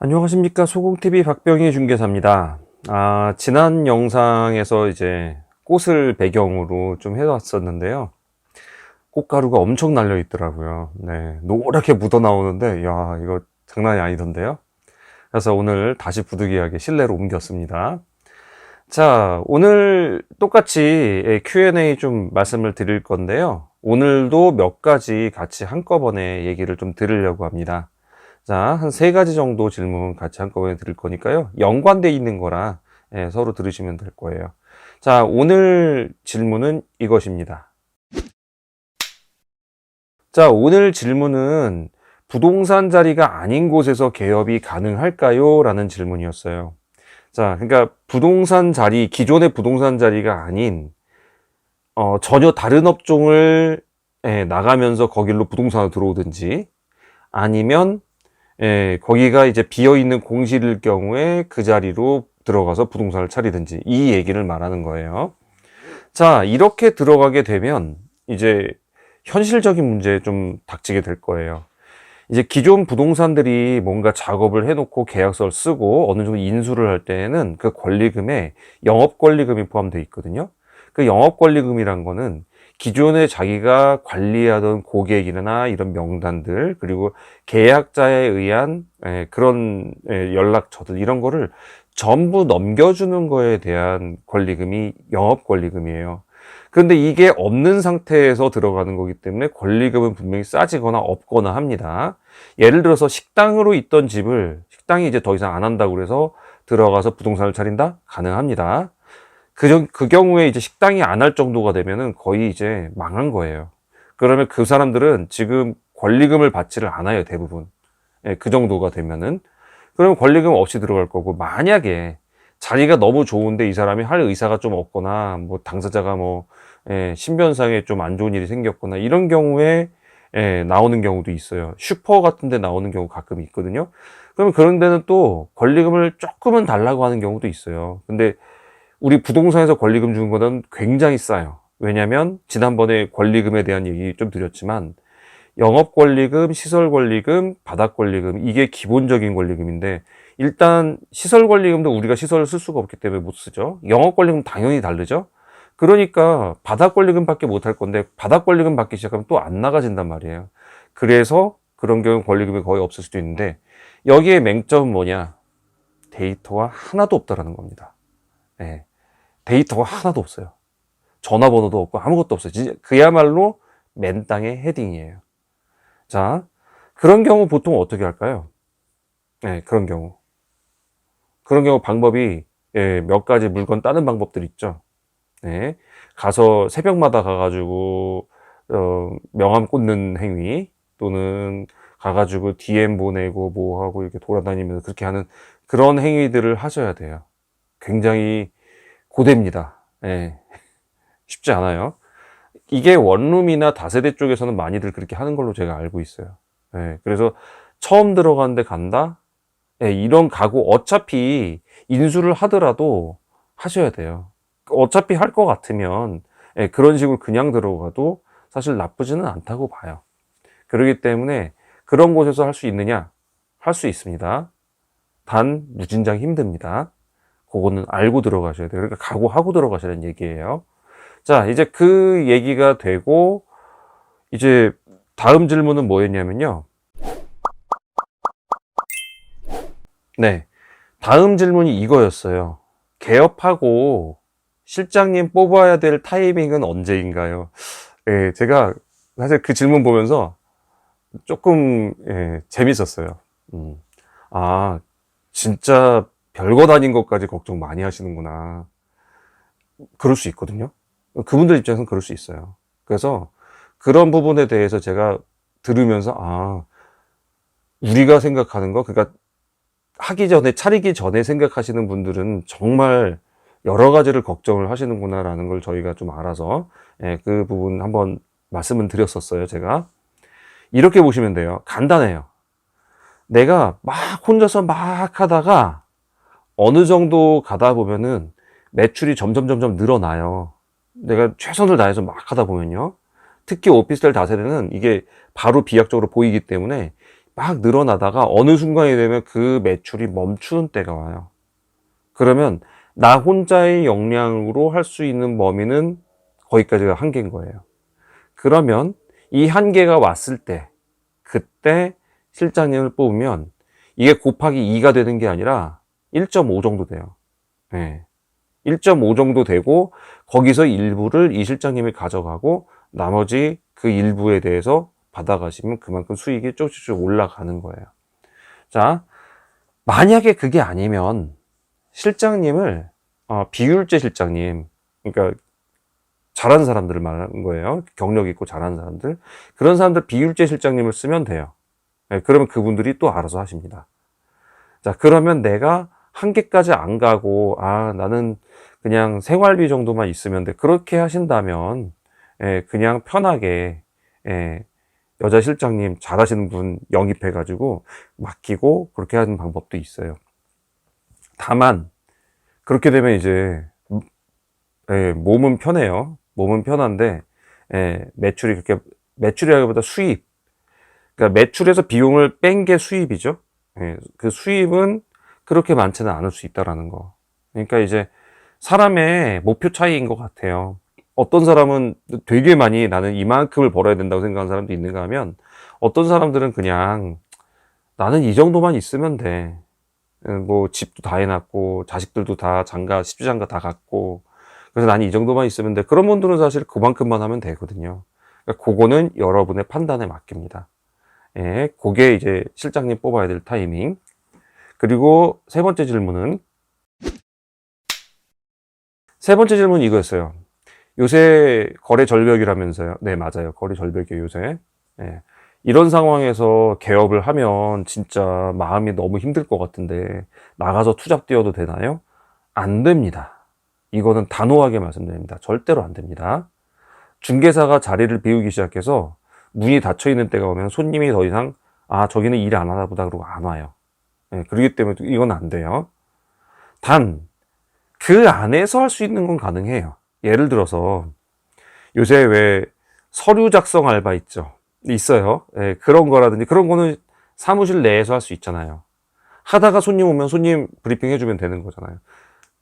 안녕하십니까. 소공TV 박병희 중개사입니다. 지난 영상에서 이제 꽃을 배경으로 좀 해왔었는데요. 꽃가루가 엄청 날려 있더라고요. 네, 노랗게 묻어 나오는데, 야, 이거 장난이 아니던데요. 그래서 오늘 다시 부득이하게 실내로 옮겼습니다. 자, 오늘 똑같이 Q&A 좀 말씀을 드릴 건데요. 오늘도 몇 가지 같이 한꺼번에 얘기를 좀 드리려고 합니다. 자, 한 세 가지 정도 질문 같이 한꺼번에 드릴 거니까요. 연관돼 있는 거라 서로 들으시면 될 거예요. 자, 오늘 질문은 이것입니다. 자, 오늘 질문은 부동산 자리가 아닌 곳에서 개업이 가능할까요? 라는 질문이었어요. 자, 그러니까 부동산 자리, 기존의 부동산 자리가 아닌 전혀 다른 업종을 나가면서 거길로 부동산으로 들어오든지 아니면 거기가 이제 비어있는 공실일 경우에 그 자리로 들어가서 부동산을 차리든지 이 얘기를 말하는 거예요. 자, 이렇게 들어가게 되면 이제 현실적인 문제에 좀 닥치게 될 거예요. 이제 기존 부동산들이 뭔가 작업을 해놓고 계약서를 쓰고 어느 정도 인수를 할 때에는 그 권리금에 영업권리금이 포함되어 있거든요. 그 영업권리금이란 거는 기존에 자기가 관리하던 고객이나 이런 명단들, 그리고 계약자에 의한 그런 연락처들, 이런 거를 전부 넘겨주는 거에 대한 권리금이 영업권리금이에요. 그런데 이게 없는 상태에서 들어가는 거기 때문에 권리금은 분명히 싸지거나 없거나 합니다. 예를 들어서 식당으로 있던 집을 식당이 이제 더 이상 안 한다고 그래서 들어가서 부동산을 차린다? 가능합니다. 그 경우에 이제 식당이 안 할 정도가 되면은 거의 이제 망한 거예요. 그러면 그 사람들은 지금 권리금을 받지를 않아요, 대부분. 그 정도가 되면은. 그러면 권리금 없이 들어갈 거고, 만약에 자리가 너무 좋은데 이 사람이 할 의사가 좀 없거나, 뭐 당사자가 뭐, 신변상에 좀 안 좋은 일이 생겼거나, 이런 경우에 나오는 경우도 있어요. 슈퍼 같은 데 나오는 경우 가끔 있거든요. 그러면 그런 데는 또 권리금을 조금은 달라고 하는 경우도 있어요. 근데 우리 부동산에서 권리금 주는 거는 굉장히 싸요. 왜냐면 지난번에 권리금에 대한 얘기 좀 드렸지만 영업권리금, 시설권리금, 바닥권리금, 이게 기본적인 권리금인데, 일단 시설권리금도 우리가 시설을 쓸 수가 없기 때문에 못 쓰죠. 영업권리금 당연히 다르죠. 그러니까 바닥권리금밖에 못 할 건데, 바닥권리금 받기 시작하면 또 안 나가진단 말이에요. 그래서 그런 경우 권리금이 거의 없을 수도 있는데, 여기에 맹점은 뭐냐? 데이터가 하나도 없다라는 겁니다. 네. 데이터가 하나도 없어요. 전화번호도 없고 아무것도 없어요. 진짜 그야말로 맨 땅의 헤딩이에요. 자, 그런 경우 보통 어떻게 할까요? 네, 그런 경우 방법이 몇 가지 물건 따는 방법들 있죠. 네, 가서 새벽마다 가가지고 명함 꽂는 행위, 또는 가가지고 DM 보내고 뭐 하고 이렇게 돌아다니면서 그렇게 하는 그런 행위들을 하셔야 돼요. 굉장히 고됩니다. 쉽지 않아요. 이게 원룸이나 다세대 쪽에서는 많이들 그렇게 하는 걸로 제가 알고 있어요. 그래서 처음 들어가는데 간다? 이런 가구 어차피 인수를 하더라도 하셔야 돼요. 어차피 할 것 같으면 그런 식으로 그냥 들어가도 사실 나쁘지는 않다고 봐요. 그렇기 때문에 그런 곳에서 할 수 있느냐? 할 수 있습니다. 단 무진장 힘듭니다. 그거는 알고 들어가셔야 돼요. 그러니까 각오하고 들어가시라는 얘기예요. 자, 이제 그 얘기가 되고, 이제 다음 질문은 뭐였냐면요. 네. 다음 질문이 이거였어요. 개업하고 실장님 뽑아야 될 타이밍은 언제인가요? 제가 사실 그 질문 보면서 조금, 재밌었어요. 아, 진짜 별것 아닌 것까지 걱정 많이 하시는구나. 그럴 수 있거든요. 그분들 입장에서는 그럴 수 있어요. 그래서 그런 부분에 대해서 제가 들으면서, 우리가 생각하는 거, 그러니까 차리기 전에 생각하시는 분들은 정말 여러 가지를 걱정을 하시는구나라는 걸 저희가 좀 알아서, 그 부분 한번 말씀을 드렸었어요, 제가. 이렇게 보시면 돼요. 간단해요. 내가 막 혼자서 막 하다가 어느 정도 가다 보면은 매출이 점점 늘어나요. 내가 최선을 다해서 막 하다 보면요. 특히 오피스텔 다세대는 이게 바로 비약적으로 보이기 때문에 막 늘어나다가 어느 순간이 되면 그 매출이 멈추는 때가 와요. 그러면 나 혼자의 역량으로 할 수 있는 범위는 거기까지가 한계인 거예요. 그러면 이 한계가 왔을 때, 그때 실장님을 뽑으면 이게 곱하기 2가 되는 게 아니라 1.5 정도 돼요. 네. 1.5 정도 되고 거기서 일부를 이 실장님이 가져가고 나머지 그 일부에 대해서 받아가시면 그만큼 수익이 쭉쭉쭉 올라가는 거예요. 자, 만약에 그게 아니면 실장님을 비율제 실장님, 그러니까 잘하는 사람들을 말하는 거예요. 경력 있고 잘하는 사람들. 그런 사람들 비율제 실장님을 쓰면 돼요. 네, 그러면 그분들이 또 알아서 하십니다. 자, 그러면 내가 한계까지 안 가고, 나는 그냥 생활비 정도만 있으면 돼. 그렇게 하신다면, 그냥 편하게, 여자 실장님 잘하시는 분 영입해가지고 맡기고 그렇게 하는 방법도 있어요. 다만, 그렇게 되면 이제, 몸은 편해요. 몸은 편한데, 매출이 그렇게, 매출이라기보다 수입. 그러니까 매출에서 비용을 뺀 게 수입이죠. 그 수입은 그렇게 많지는 않을 수 있다라는 거. 그러니까 이제 사람의 목표 차이인 것 같아요. 어떤 사람은 되게 많이 나는 이만큼을 벌어야 된다고 생각하는 사람도 있는가 하면 어떤 사람들은 그냥 나는 이 정도만 있으면 돼. 뭐 집도 다 해놨고 자식들도 다 장가 십주장가 다 갔고 그래서 나는 이 정도만 있으면 돼. 그런 분들은 사실 그만큼만 하면 되거든요. 그러니까 그거는 여러분의 판단에 맡깁니다. 그게 이제 실장님 뽑아야 될 타이밍. 그리고 세 번째 질문이 이거였어요. 요새 거래 절벽이라면서요. 네, 맞아요. 거래 절벽이에요, 요새. 예. 이런 상황에서 개업을 하면 진짜 마음이 너무 힘들 것 같은데 나가서 투잡 뛰어도 되나요? 안 됩니다. 이거는 단호하게 말씀드립니다. 절대로 안 됩니다. 중개사가 자리를 비우기 시작해서 문이 닫혀 있는 때가 오면 손님이 더 이상 저기는 일 안 하나 보다 그러고 안 와요. 그렇기 때문에 이건 안 돼요. 단 그 안에서 할 수 있는 건 가능해요. 예를 들어서 요새 왜 서류 작성 알바 있죠? 있어요. 그런 거라든지 그런 거는 사무실 내에서 할 수 있잖아요. 하다가 손님 오면 손님 브리핑 해주면 되는 거잖아요.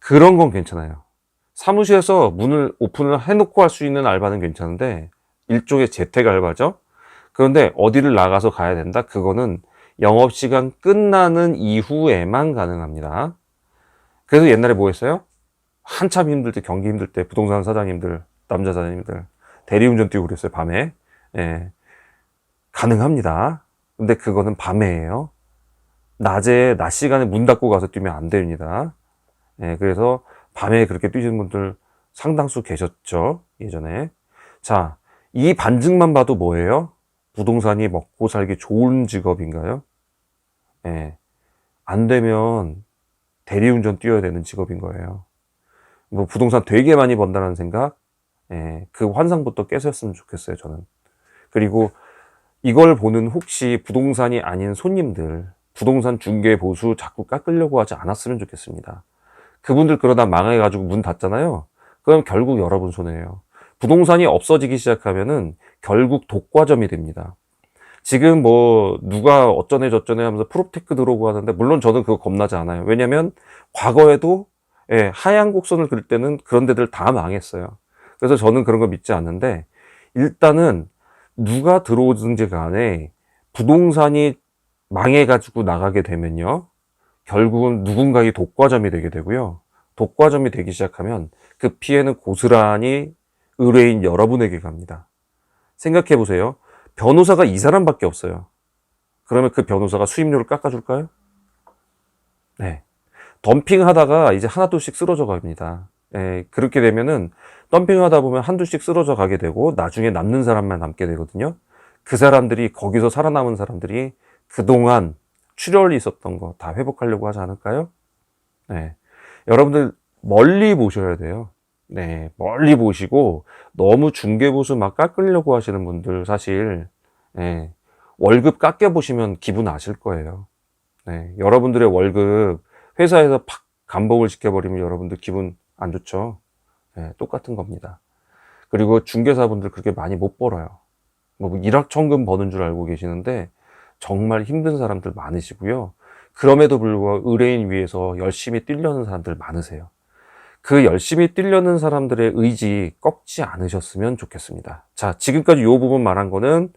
그런 건 괜찮아요. 사무실에서 문을 오픈을 해놓고 할 수 있는 알바는 괜찮은데 일종의 재택 알바죠. 그런데 어디를 나가서 가야 된다? 그거는 영업시간 끝나는 이후에만 가능합니다. 그래서 옛날에 뭐 했어요? 한참 힘들 때, 경기 힘들 때, 부동산 사장님들, 남자 사장님들, 대리운전 뛰고 그랬어요, 밤에. 가능합니다. 근데 그거는 밤에예요. 낮 시간에 문 닫고 가서 뛰면 안 됩니다. 그래서 밤에 그렇게 뛰시는 분들 상당수 계셨죠, 예전에. 자, 이 반증만 봐도 뭐예요? 부동산이 먹고 살기 좋은 직업인가요? 안 되면 대리운전 뛰어야 되는 직업인 거예요. 뭐 부동산 되게 많이 번다는 생각, 그 환상부터 깨셨으면 좋겠어요, 저는. 그리고 이걸 보는 혹시 부동산이 아닌 손님들, 부동산 중개 보수 자꾸 깎으려고 하지 않았으면 좋겠습니다. 그분들 그러다 망해가지고 문 닫잖아요. 그럼 결국 여러분 손해예요. 부동산이 없어지기 시작하면은 결국 독과점이 됩니다. 지금 뭐 누가 어쩌네 저쩌네 하면서 프로테크 들어오고 하는데 물론 저는 그거 겁나지 않아요. 왜냐면 과거에도 하얀 곡선을 그릴 때는 그런 데들 다 망했어요. 그래서 저는 그런 거 믿지 않는데 일단은 누가 들어오든지 간에 부동산이 망해가지고 나가게 되면요. 결국은 누군가의 독과점이 되게 되고요. 독과점이 되기 시작하면 그 피해는 고스란히 의뢰인 여러분에게 갑니다. 생각해 보세요. 변호사가 이 사람밖에 없어요. 그러면 그 변호사가 수임료를 깎아줄까요? 네. 덤핑 하다가 이제 하나둘씩 쓰러져 갑니다. 그렇게 되면은 덤핑 하다 보면 한둘씩 쓰러져 가게 되고 나중에 남는 사람만 남게 되거든요. 그 사람들이 거기서 살아남은 사람들이 그동안 출혈이 있었던 거 다 회복하려고 하지 않을까요? 네. 여러분들 멀리 보셔야 돼요. 네. 멀리 보시고 너무 중개보수 막 깎으려고 하시는 분들 사실 월급 깎여 보시면 기분 아실 거예요. 네. 여러분들의 월급 회사에서 팍 감봉을 시켜버리면 여러분들 기분 안 좋죠. 똑같은 겁니다. 그리고 중개사분들 그렇게 많이 못 벌어요. 뭐 일확천금 버는 줄 알고 계시는데 정말 힘든 사람들 많으시고요. 그럼에도 불구하고 의뢰인 위해서 열심히 뛰려는 사람들 많으세요. 그 열심히 뛰려는 사람들의 의지 꺾지 않으셨으면 좋겠습니다. 자, 지금까지 이 부분 말한 거는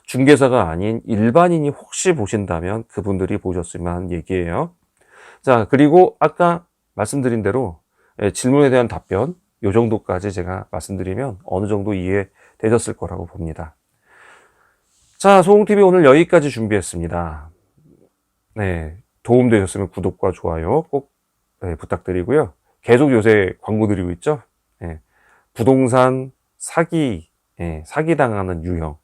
중개사가 아닌 일반인이 혹시 보신다면 그분들이 보셨을 만한 얘기예요. 자, 그리고 아까 말씀드린 대로 질문에 대한 답변 이 정도까지 제가 말씀드리면 어느 정도 이해되셨을 거라고 봅니다. 자, 소홍TV 오늘 여기까지 준비했습니다. 네, 도움되셨으면 구독과 좋아요 꼭 부탁드리고요. 계속 요새 광고 드리고 있죠. 부동산 사기, 사기당하는 유형,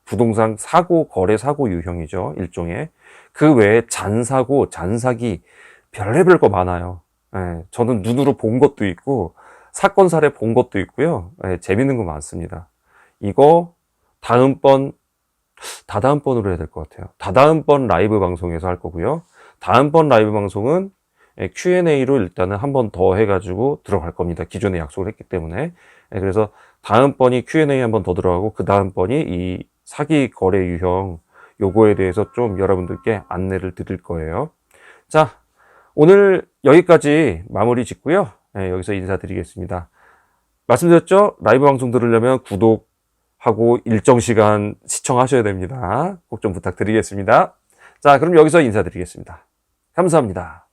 부동산 사고, 거래 사고 유형이죠. 일종의. 그 외에 잔사고, 잔사기, 별의별 거 많아요. 저는 눈으로 본 것도 있고, 사건 사례 본 것도 있고요. 재밌는 거 많습니다. 이거 다다음번으로 해야 될 것 같아요. 다다음번 라이브 방송에서 할 거고요. 다음번 라이브 방송은 Q&A로 일단은 한 번 더 해가지고 들어갈 겁니다. 기존에 약속을 했기 때문에. 그래서 다음번이 Q&A 한 번 더 들어가고, 그 다음번이 이 사기 거래 유형, 요거에 대해서 좀 여러분들께 안내를 드릴 거예요. 자, 오늘 여기까지 마무리 짓고요. 여기서 인사드리겠습니다. 말씀드렸죠? 라이브 방송 들으려면 구독하고 일정 시간 시청하셔야 됩니다. 꼭 좀 부탁드리겠습니다. 자, 그럼 여기서 인사드리겠습니다. 감사합니다.